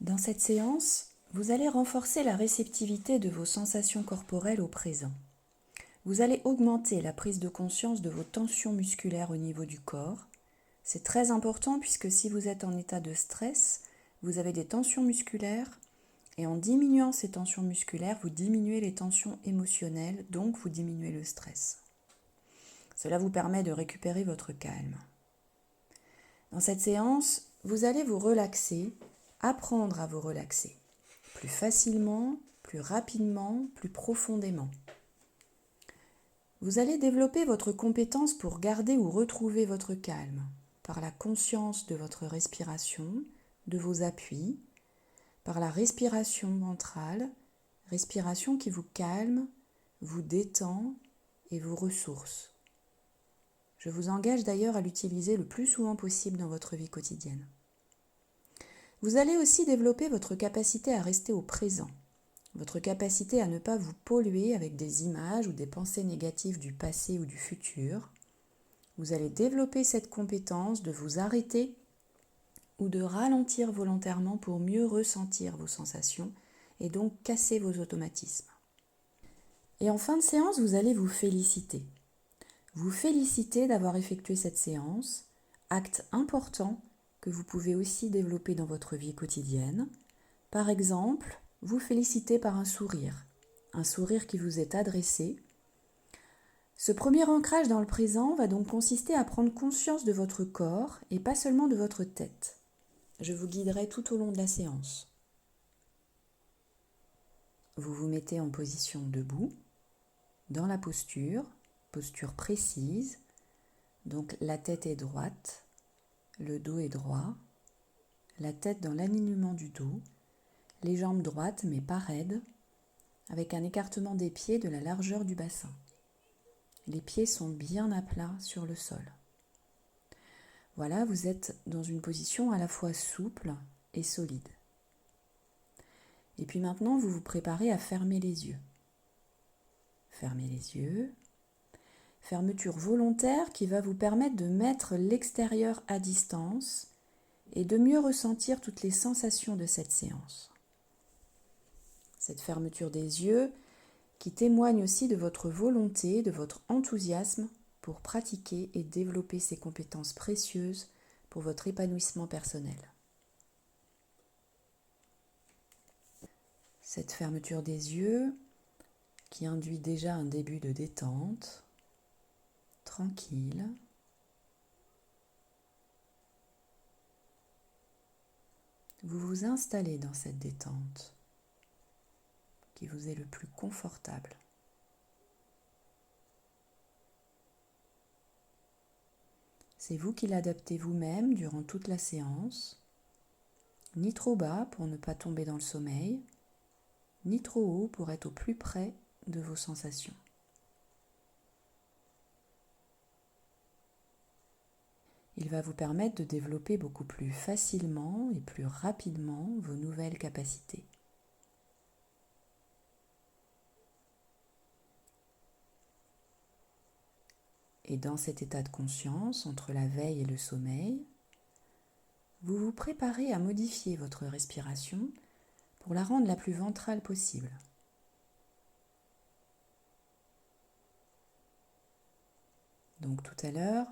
Dans cette séance, vous allez renforcer la réceptivité de vos sensations corporelles au présent. Vous allez augmenter la prise de conscience de vos tensions musculaires au niveau du corps. C'est très important puisque si vous êtes en état de stress, vous avez des tensions musculaires et en diminuant ces tensions musculaires, vous diminuez les tensions émotionnelles, donc vous diminuez le stress. Cela vous permet de récupérer votre calme. Dans cette séance, vous allez vous relaxer, apprendre à vous relaxer, plus facilement, plus rapidement, plus profondément. Vous allez développer votre compétence pour garder ou retrouver votre calme par la conscience de votre respiration, de vos appuis, par la respiration ventrale, respiration qui vous calme, vous détend et vous ressource. Je vous engage d'ailleurs à l'utiliser le plus souvent possible dans votre vie quotidienne. Vous allez aussi développer votre capacité à rester au présent, votre capacité à ne pas vous polluer avec des images ou des pensées négatives du passé ou du futur. Vous allez développer cette compétence de vous arrêter ou de ralentir volontairement pour mieux ressentir vos sensations et donc casser vos automatismes. Et en fin de séance, vous allez vous féliciter. Vous féliciter d'avoir effectué cette séance, acte important que vous pouvez aussi développer dans votre vie quotidienne. Par exemple, vous féliciter par un sourire qui vous est adressé. Ce premier ancrage dans le présent va donc consister à prendre conscience de votre corps et pas seulement de votre tête. Je vous guiderai tout au long de la séance. Vous vous mettez en position debout, dans la posture précise, donc la tête est droite, le dos est droit, la tête dans l'alignement du dos, les jambes droites mais pas raides, avec un écartement des pieds de la largeur du bassin. Les pieds sont bien à plat sur le sol. Voilà, vous êtes dans une position à la fois souple et solide. Et puis maintenant, vous vous préparez à fermer les yeux. Fermez les yeux. Fermeture volontaire qui va vous permettre de mettre l'extérieur à distance et de mieux ressentir toutes les sensations de cette séance. Cette fermeture des yeux qui témoigne aussi de votre volonté, de votre enthousiasme pour pratiquer et développer ces compétences précieuses pour votre épanouissement personnel. Cette fermeture des yeux qui induit déjà un début de détente, tranquille. Vous vous installez dans cette détente qui vous est le plus confortable. C'est vous qui l'adaptez vous-même durant toute la séance, ni trop bas pour ne pas tomber dans le sommeil, ni trop haut pour être au plus près de vos sensations. Il va vous permettre de développer beaucoup plus facilement et plus rapidement vos nouvelles capacités. Et dans cet état de conscience, entre la veille et le sommeil, vous vous préparez à modifier votre respiration pour la rendre la plus ventrale possible. Donc tout à l'heure,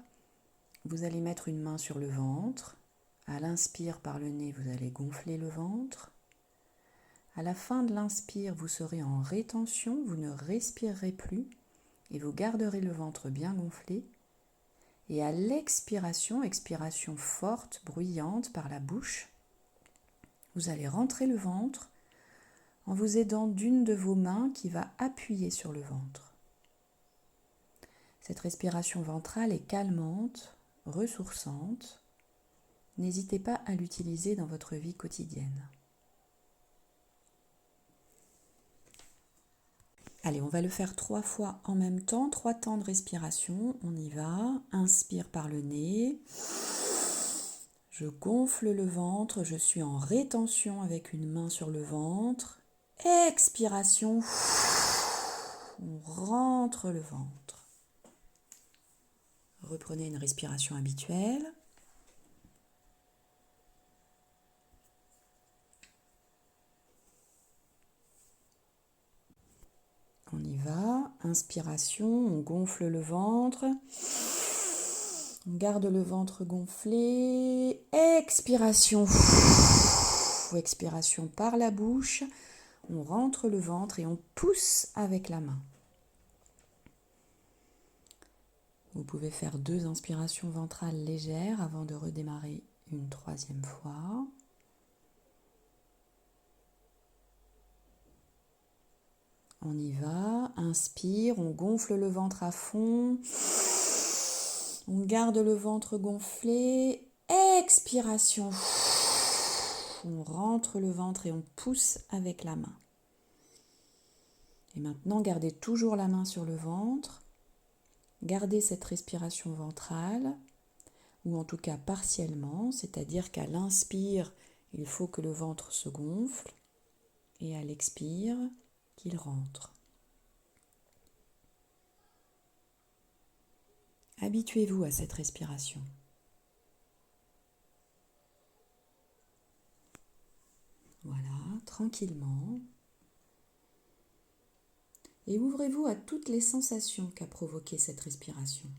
vous allez mettre une main sur le ventre. À l'inspire par le nez, vous allez gonfler le ventre. À la fin de l'inspire, vous serez en rétention, vous ne respirerez plus et vous garderez le ventre bien gonflé. Et à l'expiration, expiration forte, bruyante par la bouche, vous allez rentrer le ventre en vous aidant d'une de vos mains qui va appuyer sur le ventre. Cette respiration ventrale est calmante, ressourçante. N'hésitez pas à l'utiliser dans votre vie quotidienne. Allez, on va le faire 3 fois en même temps, 3 temps de respiration. On y va. Inspire par le nez. Je gonfle le ventre, je suis en rétention avec une main sur le ventre. Expiration. On rentre le ventre. Reprenez une respiration habituelle. On y va. Inspiration, on gonfle le ventre. On garde le ventre gonflé. Expiration. Expiration par la bouche. On rentre le ventre et on pousse avec la main. Vous pouvez faire 2 inspirations ventrales légères avant de redémarrer une 3e fois. On y va, inspire, on gonfle le ventre à fond, on garde le ventre gonflé, expiration, on rentre le ventre et on pousse avec la main. Et maintenant, gardez toujours la main sur le ventre, gardez cette respiration ventrale, ou en tout cas partiellement, c'est-à-dire qu'à l'inspire, il faut que le ventre se gonfle, et à l'expire, qu'il rentre. Habituez-vous à cette respiration. Voilà, tranquillement. Et ouvrez-vous à toutes les sensations qu'a provoqué cette respiration.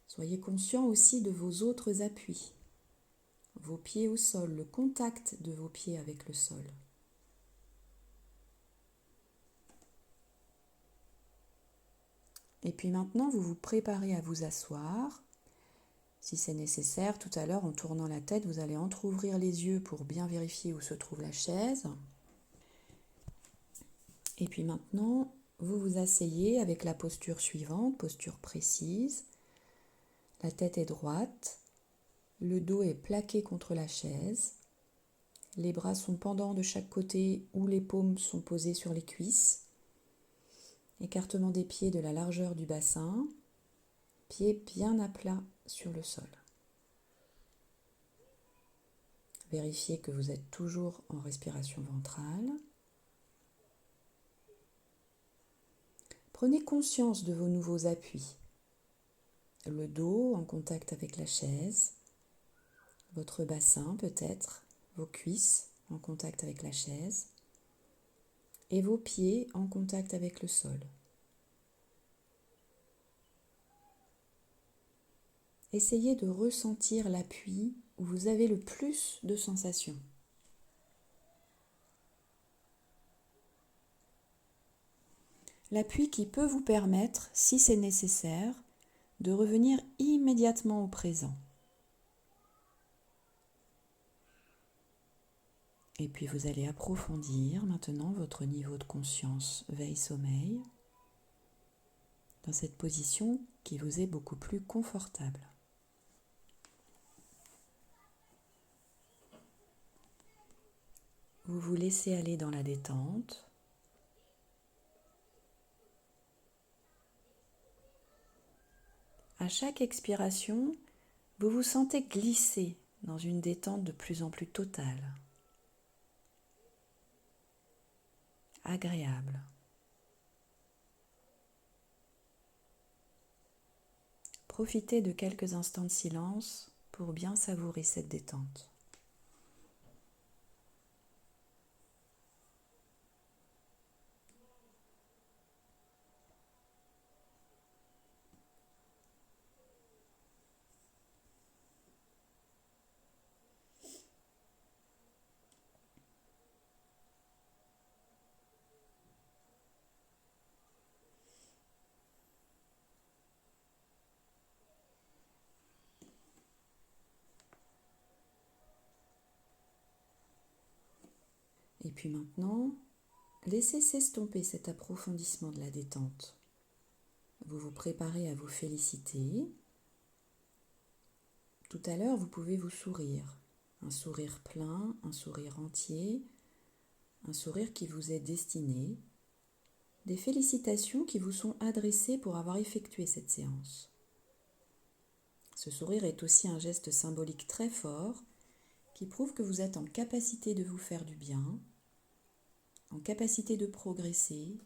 Soyez conscient aussi de vos autres appuis, vos pieds au sol, le contact de vos pieds avec le sol. Et puis maintenant, vous vous préparez à vous asseoir. Si c'est nécessaire, tout à l'heure, en tournant la tête, vous allez entrouvrir les yeux pour bien vérifier où se trouve la chaise. Et puis maintenant, vous vous asseyez avec la posture suivante, posture précise. La tête est droite, le dos est plaqué contre la chaise, les bras sont pendants de chaque côté ou les paumes sont posées sur les cuisses. Écartement des pieds de la largeur du bassin, pieds bien à plat sur le sol. Vérifiez que vous êtes toujours en respiration ventrale. Prenez conscience de vos nouveaux appuis. Le dos en contact avec la chaise, votre bassin peut-être, vos cuisses en contact avec la chaise et vos pieds en contact avec le sol. Essayez de ressentir l'appui où vous avez le plus de sensations. L'appui qui peut vous permettre, si c'est nécessaire, de revenir immédiatement au présent. Et puis vous allez approfondir maintenant votre niveau de conscience veille-sommeil dans cette position qui vous est beaucoup plus confortable. Vous vous laissez aller dans la détente. À chaque expiration, vous vous sentez glisser dans une détente de plus en plus totale, agréable. Profitez de quelques instants de silence pour bien savourer cette détente. Et puis maintenant, laissez s'estomper cet approfondissement de la détente. Vous vous préparez à vous féliciter. Tout à l'heure, vous pouvez vous sourire. Un sourire plein, un sourire entier, un sourire qui vous est destiné. Des félicitations qui vous sont adressées pour avoir effectué cette séance. Ce sourire est aussi un geste symbolique très fort qui prouve que vous êtes en capacité de vous faire du bien, en capacité de progresser,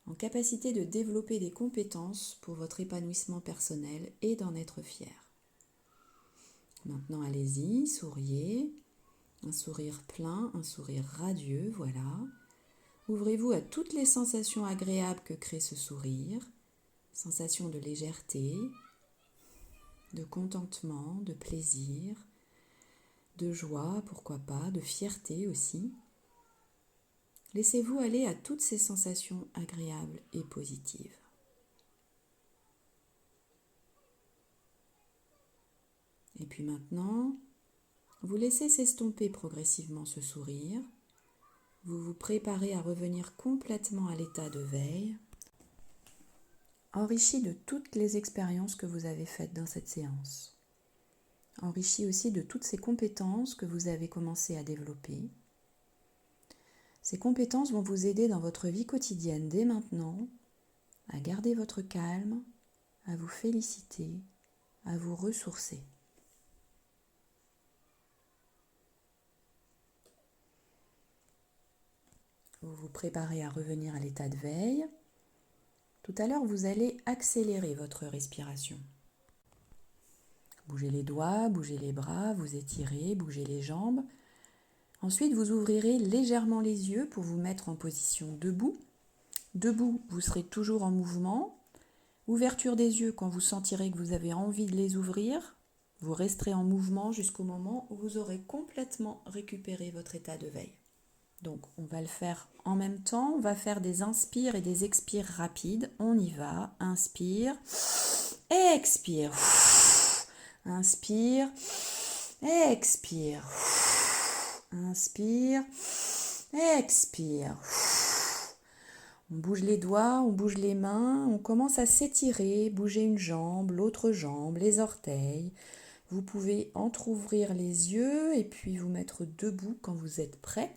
en capacité de développer des compétences pour votre épanouissement personnel et d'en être fier. Maintenant, allez-y, souriez, Un sourire plein, un sourire radieux, voilà. Ouvrez-vous à toutes les sensations agréables que crée ce sourire. Sensation de légèreté, de contentement, de plaisir, de joie, pourquoi pas, de fierté aussi. Laissez-vous aller à toutes ces sensations agréables et positives. Et puis maintenant, vous laissez s'estomper progressivement ce sourire. Vous vous préparez à revenir complètement à l'état de veille, enrichi de toutes les expériences que vous avez faites dans cette séance. Enrichi aussi de toutes ces compétences que vous avez commencé à développer. Ces compétences vont vous aider dans votre vie quotidienne dès maintenant à garder votre calme, à vous féliciter, à vous ressourcer. Vous vous préparez à revenir à l'état de veille. Tout à l'heure, vous allez accélérer votre respiration. Bougez les doigts, bougez les bras, vous étirez, bougez les jambes. Ensuite, vous ouvrirez légèrement les yeux pour vous mettre en position debout. Debout, vous serez toujours en mouvement. Ouverture des yeux quand vous sentirez que vous avez envie de les ouvrir. Vous resterez en mouvement jusqu'au moment où vous aurez complètement récupéré votre état de veille. Donc, on va le faire en même temps. On va faire des inspires et des expires rapides. On y va. Inspire. Expire. Inspire. Expire. Inspire. Expire. On bouge les doigts, on bouge les mains. On commence à s'étirer. Bouger une jambe, l'autre jambe, les orteils. Vous pouvez entrouvrir les yeux et puis vous mettre debout quand vous êtes prêt.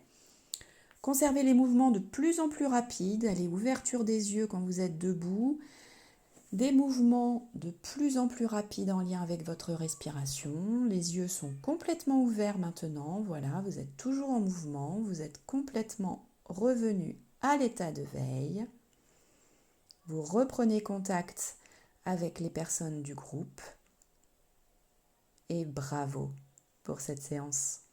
Conservez les mouvements de plus en plus rapides. Allez, ouverture des yeux quand vous êtes debout. Des mouvements de plus en plus rapides en lien avec votre respiration. Les yeux sont complètement ouverts maintenant. Voilà, vous êtes toujours en mouvement. Vous êtes complètement revenu à l'état de veille. Vous reprenez contact avec les personnes du groupe. Et bravo pour cette séance.